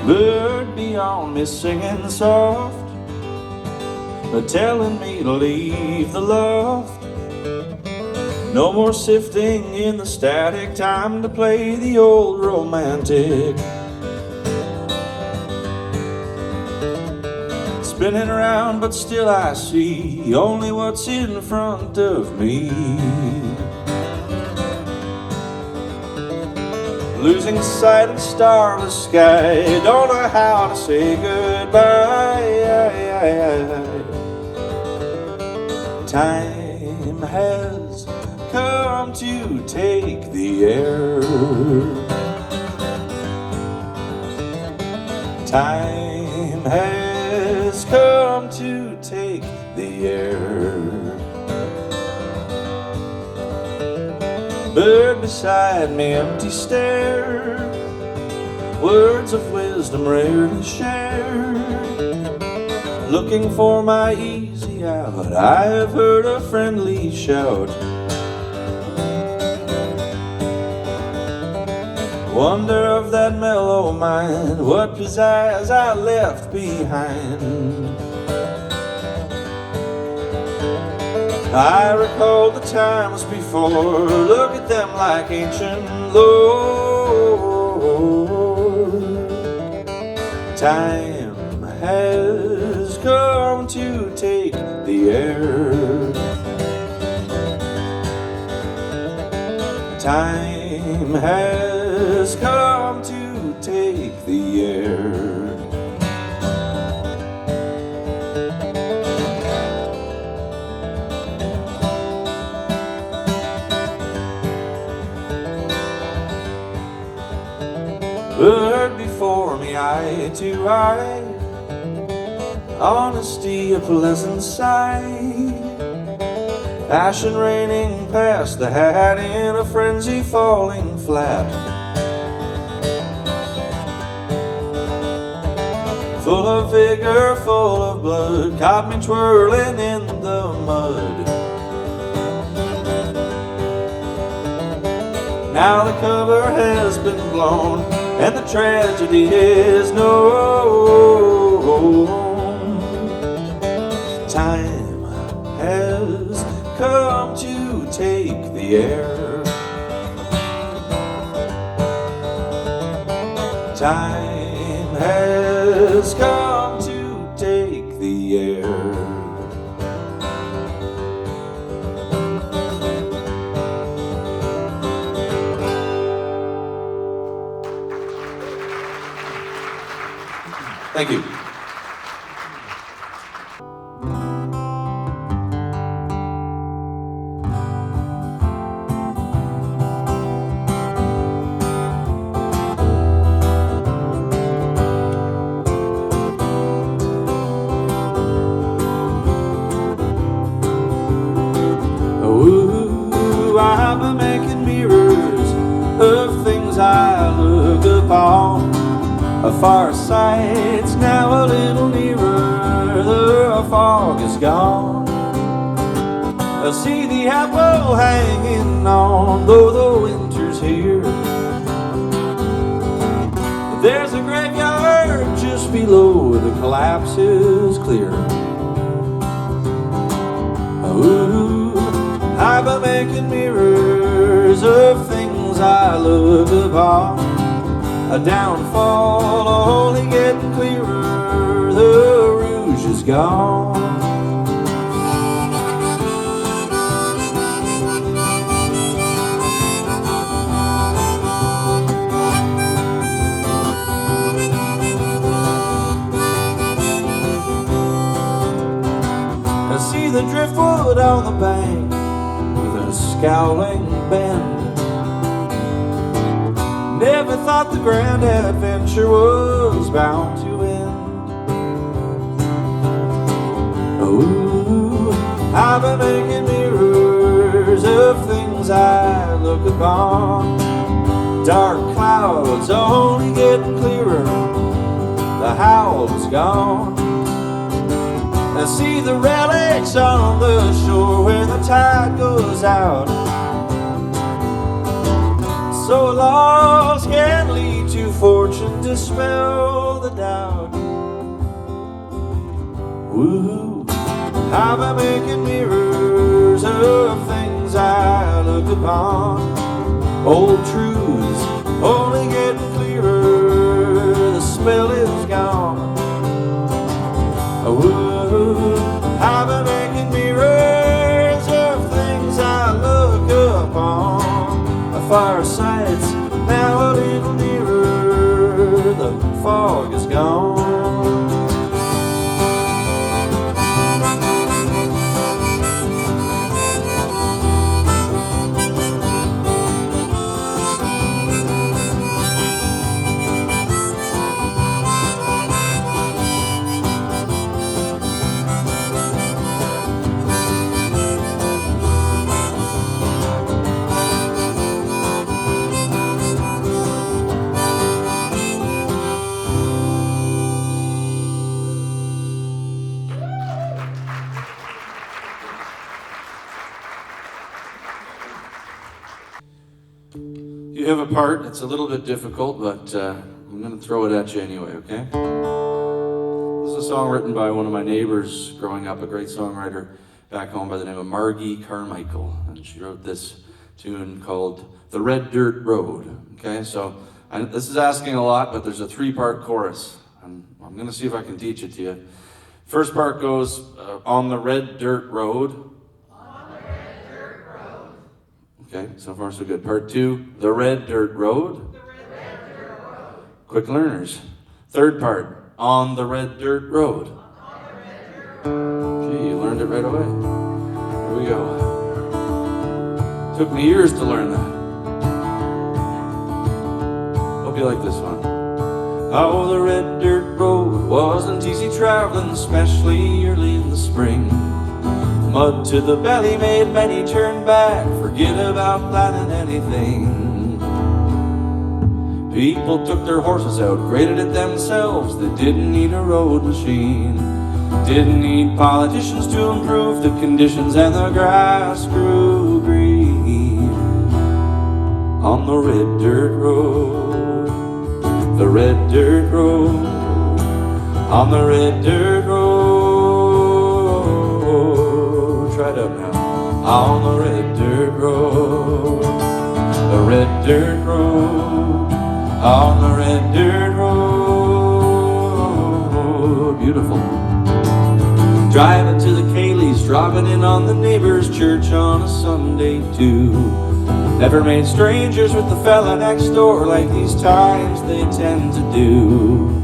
Bird beyond me singing soft, telling me to leave the loft. No more sifting in the static, time to play the old romantic. Spinning around, but still I see only what's in front of me. Losing sight of the starless sky, don't know how to say goodbye. Time has come to take the air. Time has come to take the air. Bird beside me, empty stare, words of wisdom rarely shared. Looking for my easy out, I have heard a friendly shout. Wonder of that mellow mind, what pizzazz I left behind. I recall the times before, look at them like ancient lore. Time has come to take the air. Time has come to take the air. Bird before me, eye to eye, honesty a pleasant sight. Passion raining past the hat in a frenzy falling flat. Full of vigor, full of blood, caught me twirling in the mud. Now the cover has been blown and the tragedy is known. Time has come to take the air. Time has come to take the air. Thank you. Ooh, I've been making mirrors of things I look upon. A far sight's now a little nearer, the fog is gone. I see the apple hanging on, though the winter's here. There's a graveyard just below, the collapse is clear. Ooh, I've been making mirrors of things I look upon. A downfall only getting clearer, the rouge is gone. I see the driftwood on the bank with a scowling bend. Never thought the grand adventure was bound to end. Ooh, I've been making mirrors of things I look upon. Dark clouds only getting clearer, the howl is gone. I see the relics on the shore when the tide goes out. So a loss can lead to fortune to spell Woo-hoo. I've been making mirrors of things I look upon. Old truths only getting clearer, the smell is gone. Woo-hoo. I've been making mirrors of things I look upon. A firesight's now a little nearer, the fog is gone. You have a part. It's a little bit difficult, but I'm going to throw it at you anyway, okay? This is a song written by one of my neighbors growing up, a great songwriter back home by the name of Margie Carmichael. And she wrote this tune called The Red Dirt Road, okay? So this is asking a lot, but there's a 3-part chorus. And I'm going to see if I can teach it to you. First part goes, on the red dirt road. Okay, so far so good. Part 2, the red dirt road. The red dirt road. Quick learners. Third part, on the red dirt road. On the red dirt road. Gee, you learned it right away. Here we go. Took me years to learn that. Hope you like this one. Oh, the red dirt road wasn't easy traveling, especially early in the spring. Mud to the belly made many turn back, forget about planning anything. People took their horses out, graded it themselves. They didn't need a road machine, didn't need politicians to improve the conditions, and the grass grew green. On the red dirt road, the red dirt road, on the red dirt road. Try it up now. On the red dirt road, the red dirt road, on the red dirt road. Beautiful. Driving to the Kayleys, dropping in on the neighbor's church on a Sunday too. Never made strangers with the fella next door like these times they tend to do.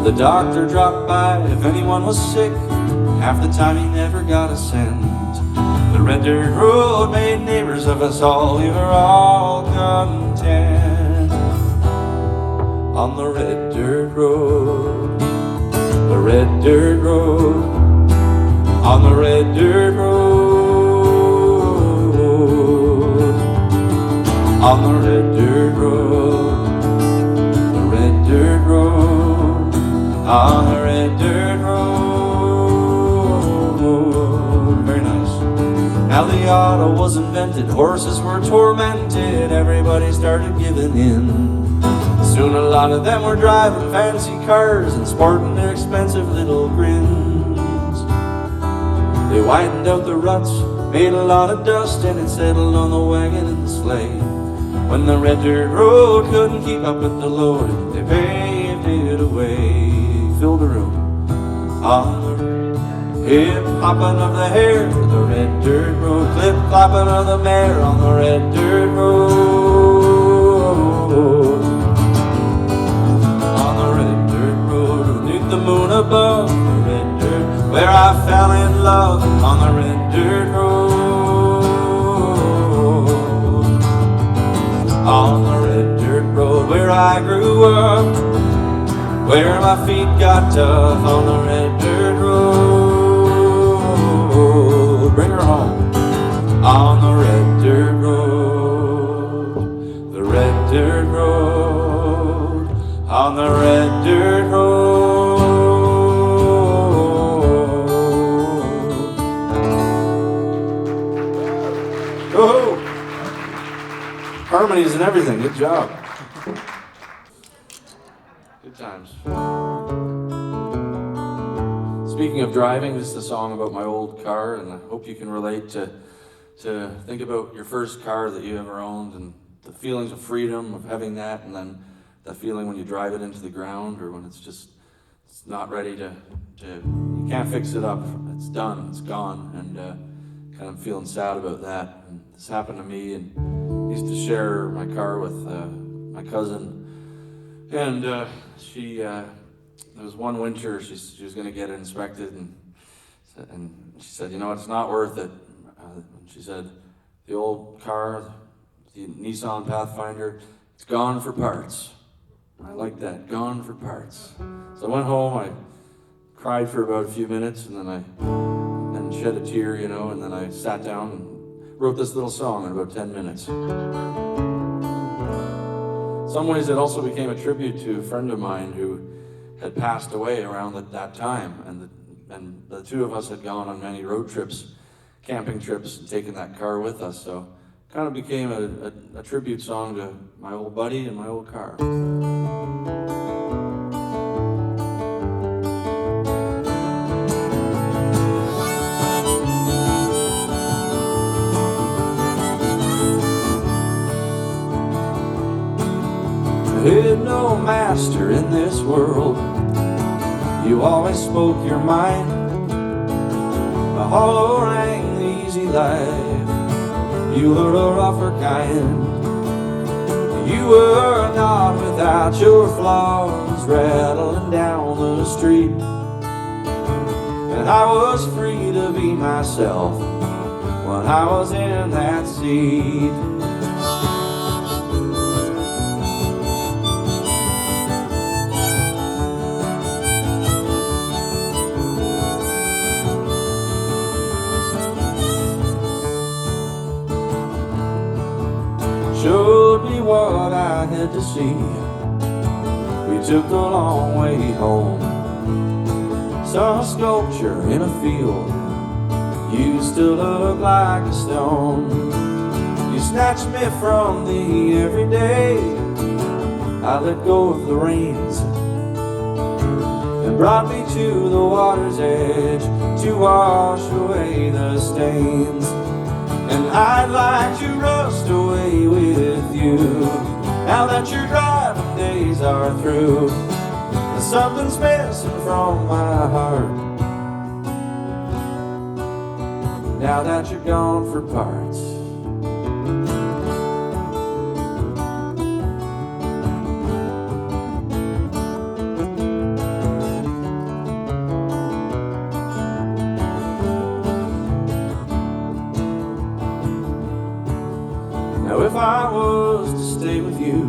The doctor dropped by if anyone was sick, half the time he never got a cent. The red dirt road made neighbors of us all, we were all content. On the red dirt road, the red dirt road, on the red dirt road, on the red dirt road, the red dirt road, on the red dirt road. Very nice. Now the auto was invented, horses were tormented, everybody started giving in. Soon a lot of them were driving fancy cars and sporting their expensive little grins. They widened out the ruts, made a lot of dust, and it settled on the wagon and the sleigh. When the red dirt road couldn't keep up with the load, they paved it away. Filled the room on the hip hopping of the hare, the red dirt road, clip clopping of the mare on the red dirt road. On the red dirt road, beneath the moon above, the red dirt, where I fell in love on the red dirt road. On the red dirt road, where I grew up, where my feet got tough on the red dirt road. Bring her home. On the red dirt road, the red dirt road, on the red dirt road. Oh, harmonies and everything. Good job. Good times. Speaking of driving, this is a song about my old car, and I hope you can relate to think about your first car that you ever owned and the feelings of freedom of having that, and then that feeling when you drive it into the ground or when it's not ready to you can't fix it up. It's done, it's gone, and kind of feeling sad about that. And this happened to me, and I used to share my car with my cousin, and there was one winter she was going to get it inspected, and she said, you know, it's not worth it. She said, the old car, the Nissan Pathfinder, it's gone for parts. I like that, gone for parts. So I went home, I cried for about a few minutes, and then shed a tear, you know, and then I sat down and wrote this little song in about 10 minutes. In some ways it also became a tribute to a friend of mine who had passed away around that time, and the two of us had gone on many road trips, camping trips, and taken that car with us, so it kind of became a tribute song to my old buddy and my old car. Had no master in this world. You always spoke your mind. A hollow rang the easy life. You were a rougher kind. You were not without your flaws, rattling down the street. And I was free to be myself when I was in that seat. Showed me what I had to see. We took the long way home. Saw a sculpture in a field. Used to look like a stone. You snatched me from the everyday. I let go of the reins and brought me to the water's edge to wash away the stains. And I'd like to rust away with you now that your driving days are through. And something's missing from my heart now that you're gone for parts. Now if I was to stay with you,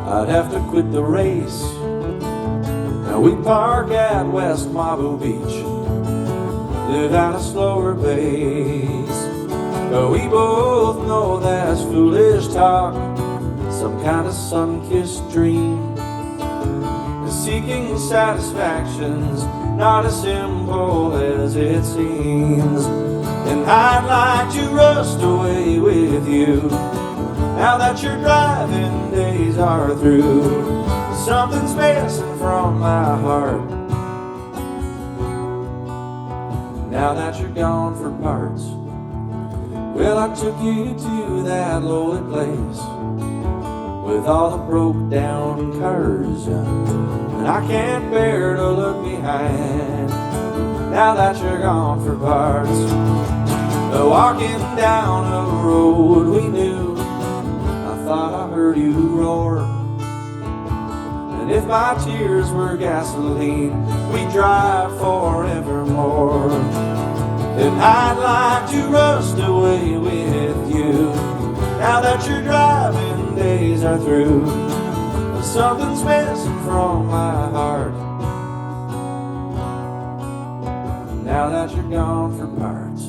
I'd have to quit the race. Now we'd park at West Mabo Beach, live at a slower pace. But we both know that's foolish talk, some kind of sun-kissed dream. And seeking satisfaction's not as simple as it seems. And I'd like to rust away with you now that your driving days are through. Something's missing from my heart now that you're gone for parts. Well, I took you to that lonely place with all the broke down cars, and I can't bear to look behind now that you're gone for parts. Walking down a road we knew, I thought I heard you roar. And if my tears were gasoline, we'd drive forevermore. And I'd like to rust away with you now that your driving days are through. Something's missing from my heart now that you're gone for parts.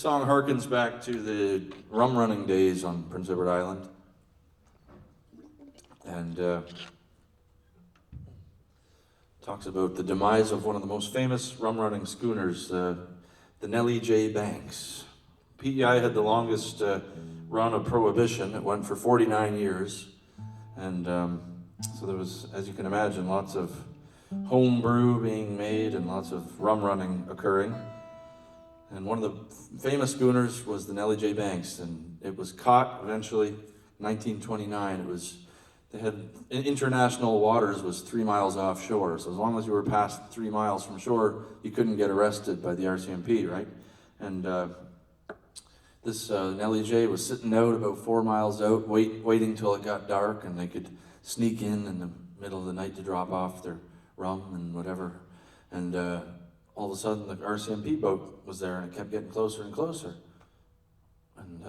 song harkens back to the rum running days on Prince Edward Island. And talks about the demise of one of the most famous rum running schooners, the Nellie J. Banks. PEI had the longest run of prohibition. It went for 49 years. And so there was, as you can imagine, lots of home brew being made and lots of rum running occurring. And one of the famous schooners was the Nellie J. Banks, and it was caught eventually in 1929. They had, in international waters was 3 miles offshore, so as long as you were past 3 miles from shore, you couldn't get arrested by the RCMP, right? And this Nellie J. was sitting out about 4 miles out, waiting till it got dark, and they could sneak in the middle of the night to drop off their rum and whatever. And all of a sudden, the RCMP boat was there, and it kept getting closer and closer. And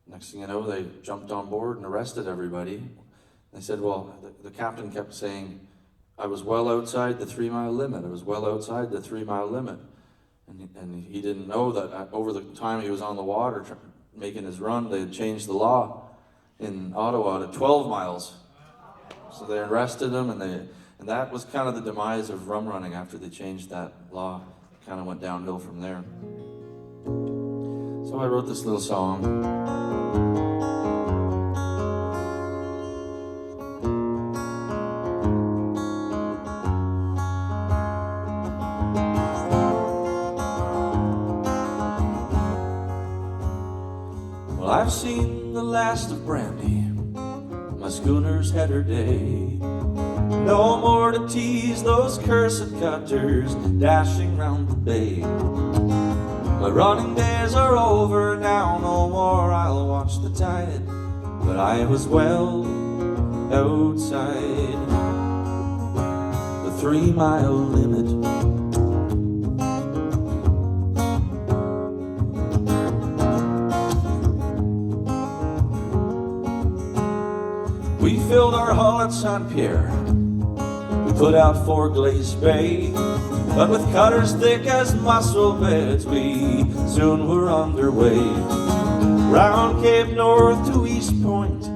next thing you know, they jumped on board and arrested everybody. They said, well, the captain kept saying, I was well outside the 3 mile limit. I was well outside the 3 mile limit. And he didn't know that over the time he was on the water making his run, they had changed the law in Ottawa to 12 miles. So they arrested him, and that was kind of the demise of rum running after they changed that law. It kind of went downhill from there. So I wrote this little song. Well, I've seen the last of brandy. My schooner's had her day. No more to tease those cursed cutters dashing round the bay. My running days are over now, no more I'll watch the tide. But I was well outside the 3 mile limit. We filled our hull at St. Pierre. We put out for Glace Bay, but with cutters thick as mussel beds, we soon were underway. Round Cape North to East Point,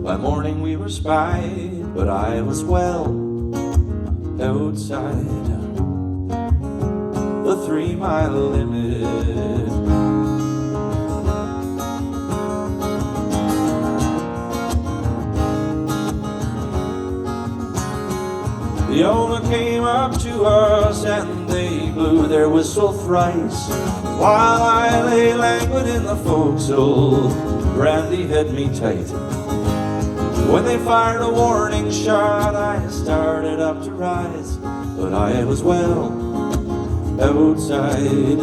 by morning we were spied, but I was well outside the 3 mile limit. The owner came up to us and they blew their whistle thrice, while I lay languid in the forecastle, brandy had me tight. When they fired a warning shot, I started up to rise, but I was well outside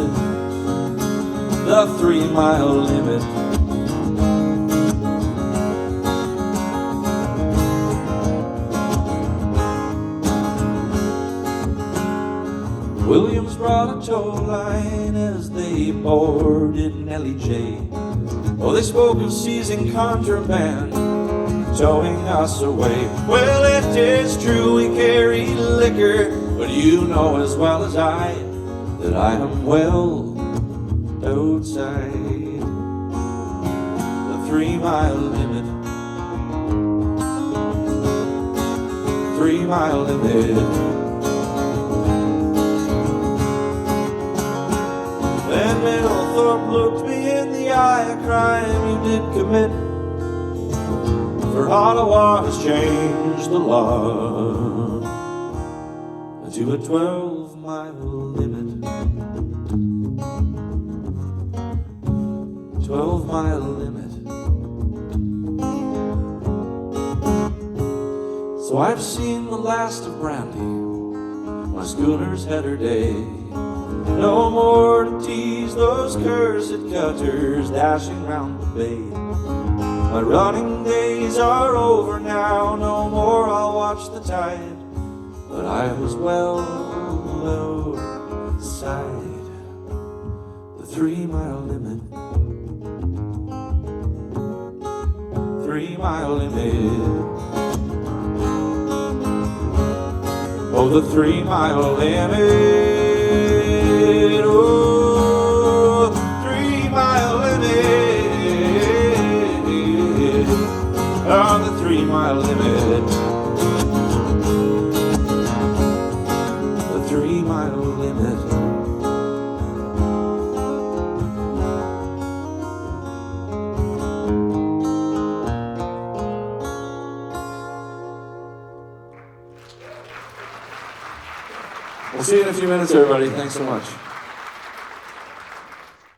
the 3 mile limit. Williams brought a tow line as they boarded Nellie J. Oh, they spoke of seizing contraband, towing us away. Well, it is true we carry liquor, but you know as well as I that I am well outside the 3 mile limit. 3 mile limit. Then Middlethorpe looked me in the eye, a crime you did commit, for Ottawa has changed the law to a 12 mile limit. 12 mile limit. So I've seen the last of brandy. My schooner's had her day. No more to tease those cursed cutters dashing round the bay. My running days are over now, no more I'll watch the tide. But I was well outside the 3 mile limit. 3 mile limit. Oh, the 3 mile limit. Oh, 3 We'll see you in a few minutes, everybody. Thanks so much.